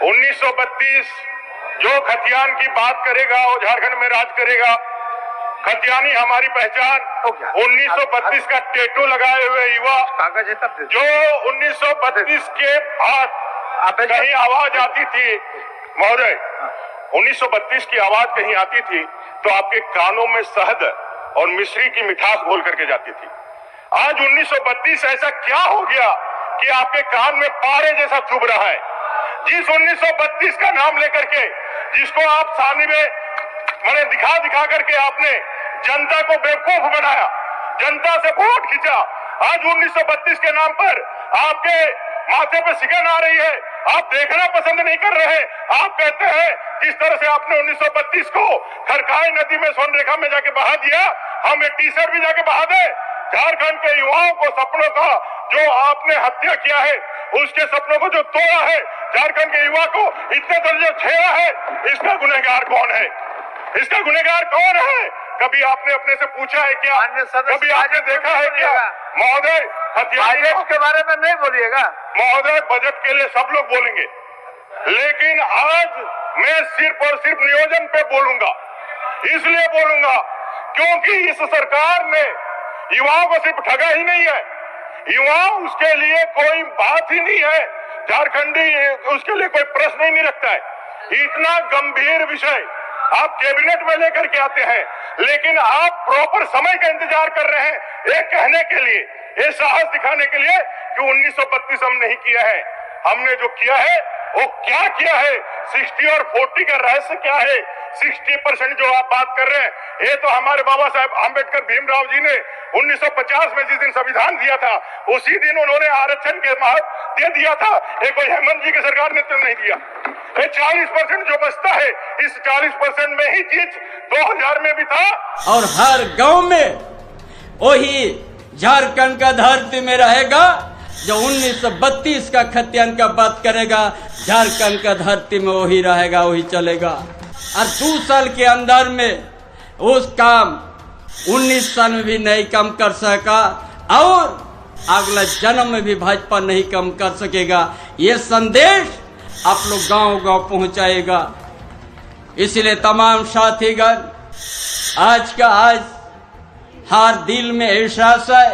1932 जो खतियान की बात करेगा वो झारखंड में राज करेगा। खतियानी हमारी पहचान। 1932 का टैटू लगाए हुए युवा जो 1932 के बाद कहीं आवाज आती थी, महोदय 1932 की आवाज कहीं आती थी तो आपके कानों में शहद और मिश्री की मिठास घोल करके जाती थी। आज 1932 ऐसा क्या हो गया कि आपके कान में पारे जैसा चुभ रहा है? जिस 1932 का नाम लेकर के जिसको आप सामने में मैंने दिखा करके आपने जनता को बेवकूफ बनाया, जनता से वोट खींचा। आज 1932 के नाम पर आपके माथे पे सिकन आ रही है, आप देखना पसंद नहीं कर रहे। आप कहते हैं जिस तरह से आपने 1932 को खरकाई नदी में स्वर्णरेखा में जाके बहा दिया, हम एक टी-शर्ट भी जाके बहा दे। झारखंड के युवाओं को सपनों का जो आपने हत्या किया है, उसके सपनों को जो तोड़ा है, झारखंड के युवा को इतने दर्जे छेड़ा है, इसका गुनहगार कौन है? इसका गुनहगार कौन है? कभी आपने अपने से पूछा है क्या? कभी आपने देखा है क्या? महोदय बजट के बारे में नहीं बोलिएगा। महोदय बजट के लिए सब लोग बोलेंगे, लेकिन आज मैं सिर्फ और सिर्फ नियोजन पे बोलूंगा। इसलिए बोलूंगा क्योंकि इस सरकार ने युवाओं को सिर्फ ठगा ही नहीं है, युवा उसके लिए कोई बात ही नहीं है, झारखंडी उसके लिए कोई प्रश्न ही नहीं रखता है। इतना गंभीर विषय आप कैबिनेट में लेकर के आते हैं, लेकिन आप प्रॉपर समय का इंतजार कर रहे हैं ये कहने के लिए, ये साहस दिखाने के लिए कि 1932 हम नहीं किया है। हमने जो किया है वो क्या किया है? 60 और 40 का रहस्य क्या है? 60% जो आप बात कर रहे हैं, ये तो हमारे बाबा साहब आंबेडकर भीमराव जी ने 1950 में जिस दिन संविधान दिया था उसी दिन उन्होंने आरक्षण के महत्व दे दिया था। ये कोई हेमंत जी की सरकार ने तो नहीं दिया। ये 40% जो बचता है, इस 40% में ही चीज 2000 में भी था। और हर गांव में वही झारखंड का धरती में रहेगा जो 1932 का खतियान का बात करेगा। झारखंड का धरती में वही रहेगा, वही चलेगा। और 2 साल के अंदर में उस काम 19 साल में भी नहीं कम कर सका और अगला जन्म में भी भाजपा नहीं कम कर सकेगा। ये संदेश आप लोग गांव-गांव पहुंचाएगा। इसलिए तमाम साथीगण आज हर दिल में एहसास है,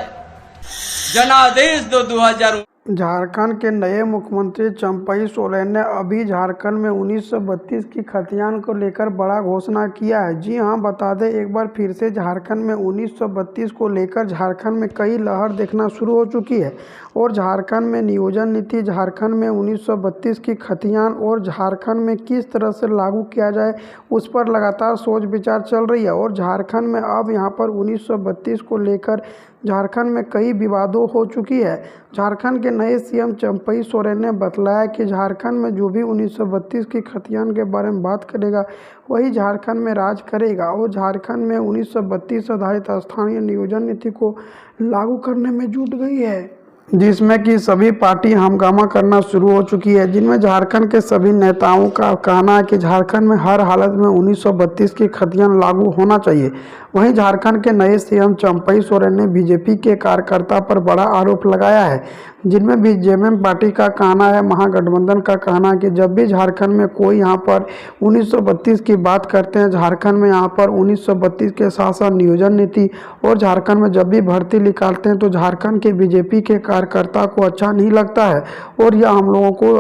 जनादेश दो 2000। झारखंड के नए मुख्यमंत्री चंपई सोरेन ने अभी झारखंड में 1932 की खतियान को लेकर बड़ा घोषणा किया है। जी हां, बता दें एक बार फिर से झारखंड में 1932 को लेकर झारखंड में कई लहर देखना शुरू हो चुकी है और झारखंड में नियोजन नीति, झारखंड में 1932 की खतियान और झारखंड में किस तरह से लागू किया जाए उस पर लगातार सोच विचार चल रही है। और झारखंड में अब यहां पर 1932 को लेकर झारखंड में कई विवादों हो चुकी है। झारखंड के नए सीएम चंपई सोरेन ने बतलाया कि झारखंड में जो भी 1932 की खतियान के बारे में बात करेगा वही झारखंड में राज करेगा और झारखंड में 1932 आधारित स्थानीय नियोजन नीति को लागू करने में जुट गई है, जिसमें कि सभी पार्टी हंगामा करना शुरू हो चुकी है। जिनमें झारखंड के सभी नेताओं का कहना है कि झारखंड में हर हालत में 1932 की खतियान लागू होना चाहिए। वहीं झारखंड के नए सीएम चंपई सोरेन ने बीजेपी के कार्यकर्ता पर बड़ा आरोप लगाया है, जिनमें भी जेएमएम पार्टी का कहना है, महागठबंधन का कहना है कि जब भी झारखंड में कोई यहाँ पर 1932 की बात करते हैं, झारखंड में यहाँ पर 1932 के साथ साथ नियोजन नीति और झारखंड में जब भी भर्ती निकालते हैं तो झारखंड के बीजेपी के कार्यकर्ता को अच्छा नहीं लगता है और यह हम लोगों को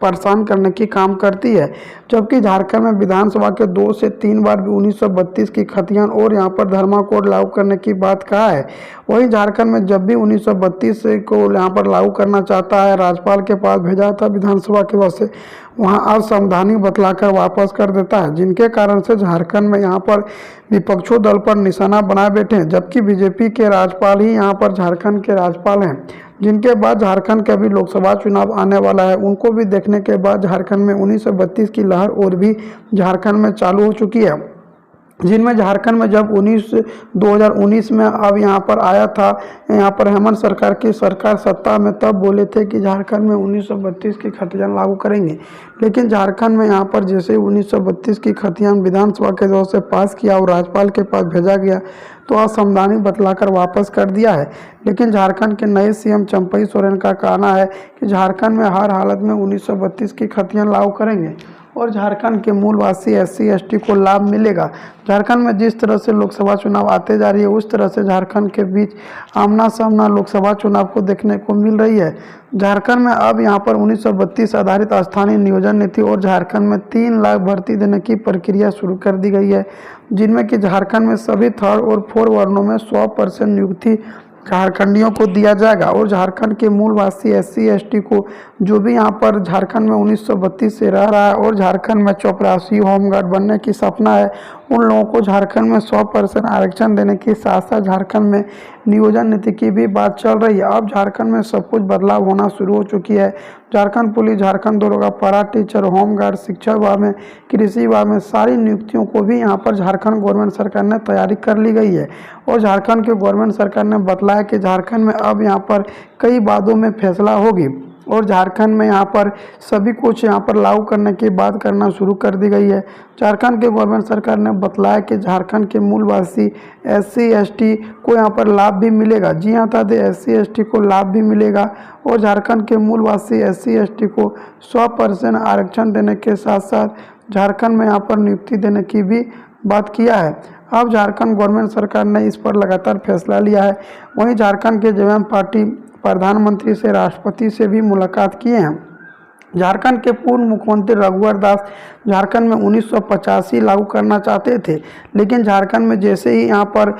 परेशान करने की काम करती है। जबकि झारखंड में विधानसभा के 2 से 3 बार भी 1932 की खतियान और यहाँ पर धर्मा कोड लागू करने की बात कहा है। वहीं झारखंड में जब भी 1932 को यहाँ पर लागू करना चाहता है, राज्यपाल के पास भेजा था विधानसभा के वजह से वहाँ असंवैधानिक बतलाकर वापस कर देता है, जिनके कारण से झारखंड में यहाँ पर विपक्षों दल पर निशाना बनाए बैठे हैं। जबकि बीजेपी के राज्यपाल ही यहाँ पर झारखंड के राज्यपाल हैं, जिनके बाद झारखंड के अभी लोकसभा चुनाव आने वाला है। उनको भी देखने के बाद झारखंड में 1932 की लहर और भी झारखंड में चालू हो चुकी है। जिनमें झारखंड में जब 2019 में अब यहाँ पर आया था, यहाँ पर हेमंत सरकार की सरकार सत्ता में, तब बोले थे कि झारखंड में 1932 की खतियान लागू करेंगे। लेकिन झारखंड में यहाँ पर जैसे 1932 की खतियान विधानसभा के दौर से पास किया और राज्यपाल के पास भेजा गया तो आज संवैधानिक बतलाकर वापस कर दिया है। लेकिन झारखंड के नए सीएम चंपई सोरेन का कहना है कि झारखंड में हर हालत में 1932 की खतियान लागू करेंगे और झारखंड के मूलवासी SC ST को लाभ मिलेगा। झारखंड में जिस तरह से लोकसभा चुनाव आते जा रही है उस तरह से झारखंड के बीच आमना सामना लोकसभा चुनाव को देखने को मिल रही है। झारखंड में अब यहां पर 1932 आधारित स्थानीय नियोजन नीति और झारखंड में 3 लाख भर्ती देने की प्रक्रिया शुरू कर दी गई है, जिनमें कि झारखंड में सभी 3rd और 4 वर्णों में 100% नियुक्ति झारखंडियों को दिया जाएगा और झारखंड के मूलवासी SC ST को जो भी यहाँ पर झारखंड में 1932 से रह रहा है और झारखंड में चपरासी होमगार्ड बनने की सपना है, उन लोगों को झारखंड में 100% आरक्षण देने के साथ साथ झारखंड में नियोजन नीति की भी बात चल रही है। अब झारखंड में सब कुछ बदलाव होना शुरू हो चुकी है। झारखंड पुलिस, झारखंड दरोगा, पारा टीचर, होमगार्ड, शिक्षा विभाग में, कृषि विभाग में सारी नियुक्तियों को भी यहाँ पर झारखंड गवर्नमेंट सरकार ने तैयारी कर ली गई है और झारखंड के गवर्नमेंट सरकार ने बतलाया कि झारखंड में अब यहाँ पर कई बातों में फैसला होगी और झारखंड में यहाँ पर सभी कुछ यहाँ पर लागू करने की बात करना शुरू कर दी गई है। झारखंड के गवर्नमेंट सरकार ने बतलाया कि झारखंड के मूलवासी SC ST को यहाँ पर लाभ भी मिलेगा। जी हाँ, था SC ST को लाभ भी मिलेगा और झारखंड के मूलवासी SC ST को 100% आरक्षण देने के साथ साथ झारखंड में यहाँ पर नियुक्ति देने की भी बात किया है। अब झारखंड गवर्नमेंट सरकार ने इस पर लगातार फैसला लिया है। वहीं झारखंड के JM पार्टी प्रधानमंत्री से, राष्ट्रपति से भी मुलाकात किए हैं। झारखंड के पूर्व मुख्यमंत्री रघुवर दास झारखंड में 1985 लागू करना चाहते थे, लेकिन झारखंड में जैसे ही यहाँ पर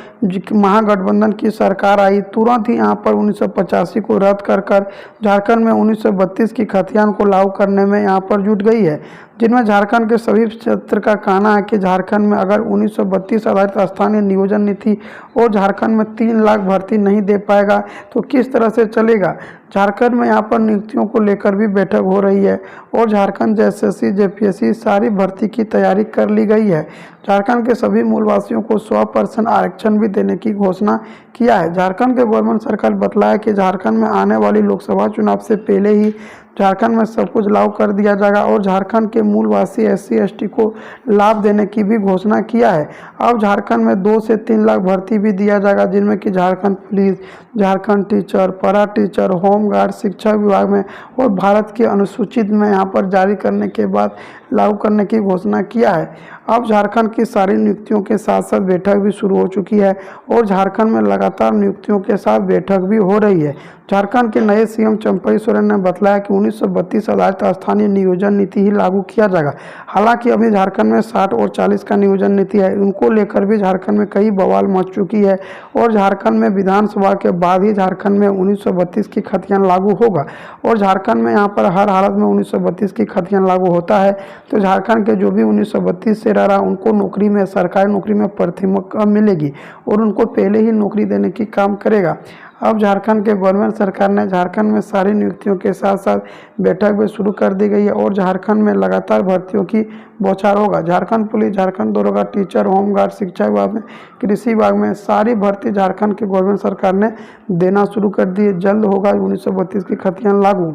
महागठबंधन की सरकार आई तुरंत ही यहाँ पर 1985 को रद्द कर झारखंड में 1932 की खतियान को लागू करने में यहाँ पर जुट गई है, जिनमें झारखंड के सभी क्षेत्र का कहना है कि झारखंड में अगर 1932 आधारित स्थानीय नियोजन नीति और झारखंड में 3 लाख भर्ती नहीं दे पाएगा तो किस तरह से चलेगा। झारखंड में यहाँ पर नियुक्तियों को लेकर भी बैठक हो रही है और झारखंड SSC JPSC सारी भर्ती की तैयारी कर ली गई है। झारखंड के सभी मूलवासियों को 100% आरक्षण भी देने की घोषणा किया है। झारखंड के गवर्नमेंट सरकार बतलाया कि झारखंड में आने वाली लोकसभा चुनाव से पहले ही झारखंड में सब कुछ लागू कर दिया जाएगा और झारखंड के मूलवासी SC ST को लाभ देने की भी घोषणा किया है। अब झारखंड में 2 से 3 लाख भर्ती भी दिया जाएगा, जिनमें कि झारखंड पुलिस, झारखंड टीचर, पारा टीचर, होमगार्ड, शिक्षा विभाग में और भारत के अनुसूचित में यहाँ पर जारी करने के बाद लागू करने की घोषणा किया है। अब झारखंड की सारी नियुक्तियों के साथ साथ बैठक भी शुरू हो चुकी है और झारखंड में लगातार नियुक्तियों के साथ बैठक भी हो रही है। झारखंड के नए सीएम चंपई सोरेन ने बताया कि 1932 आधारित स्थानीय नियोजन नीति ही लागू किया जाएगा। हालांकि अभी झारखंड में 60 और 40 का नियोजन नीति है, उनको लेकर भी झारखंड में कई बवाल मच चुकी है और झारखंड में विधानसभा के बाद ही झारखंड में 1932 की खतियान लागू होगा और झारखंड में यहाँ पर हर हालत में 1932 की खतियान लागू होता है तो झारखंड के जो भी 1932 से रह रहा उनको नौकरी में, सरकारी नौकरी में प्राथमिकता मिलेगी और उनको पहले ही नौकरी देने की काम करेगा। अब झारखंड के गवर्नमेंट सरकार ने झारखंड में सारी नियुक्तियों के साथ साथ बैठक भी शुरू कर दी गई है और झारखंड में लगातार भर्तियों की बौछार होगा। झारखंड पुलिस, झारखंड दरोगा, टीचर, होमगार्ड, शिक्षा विभाग में, कृषि विभाग में सारी भर्ती झारखंड के गवर्नमेंट सरकार ने देना शुरू कर दी है। जल्द होगा 1932 की खतियान लागू।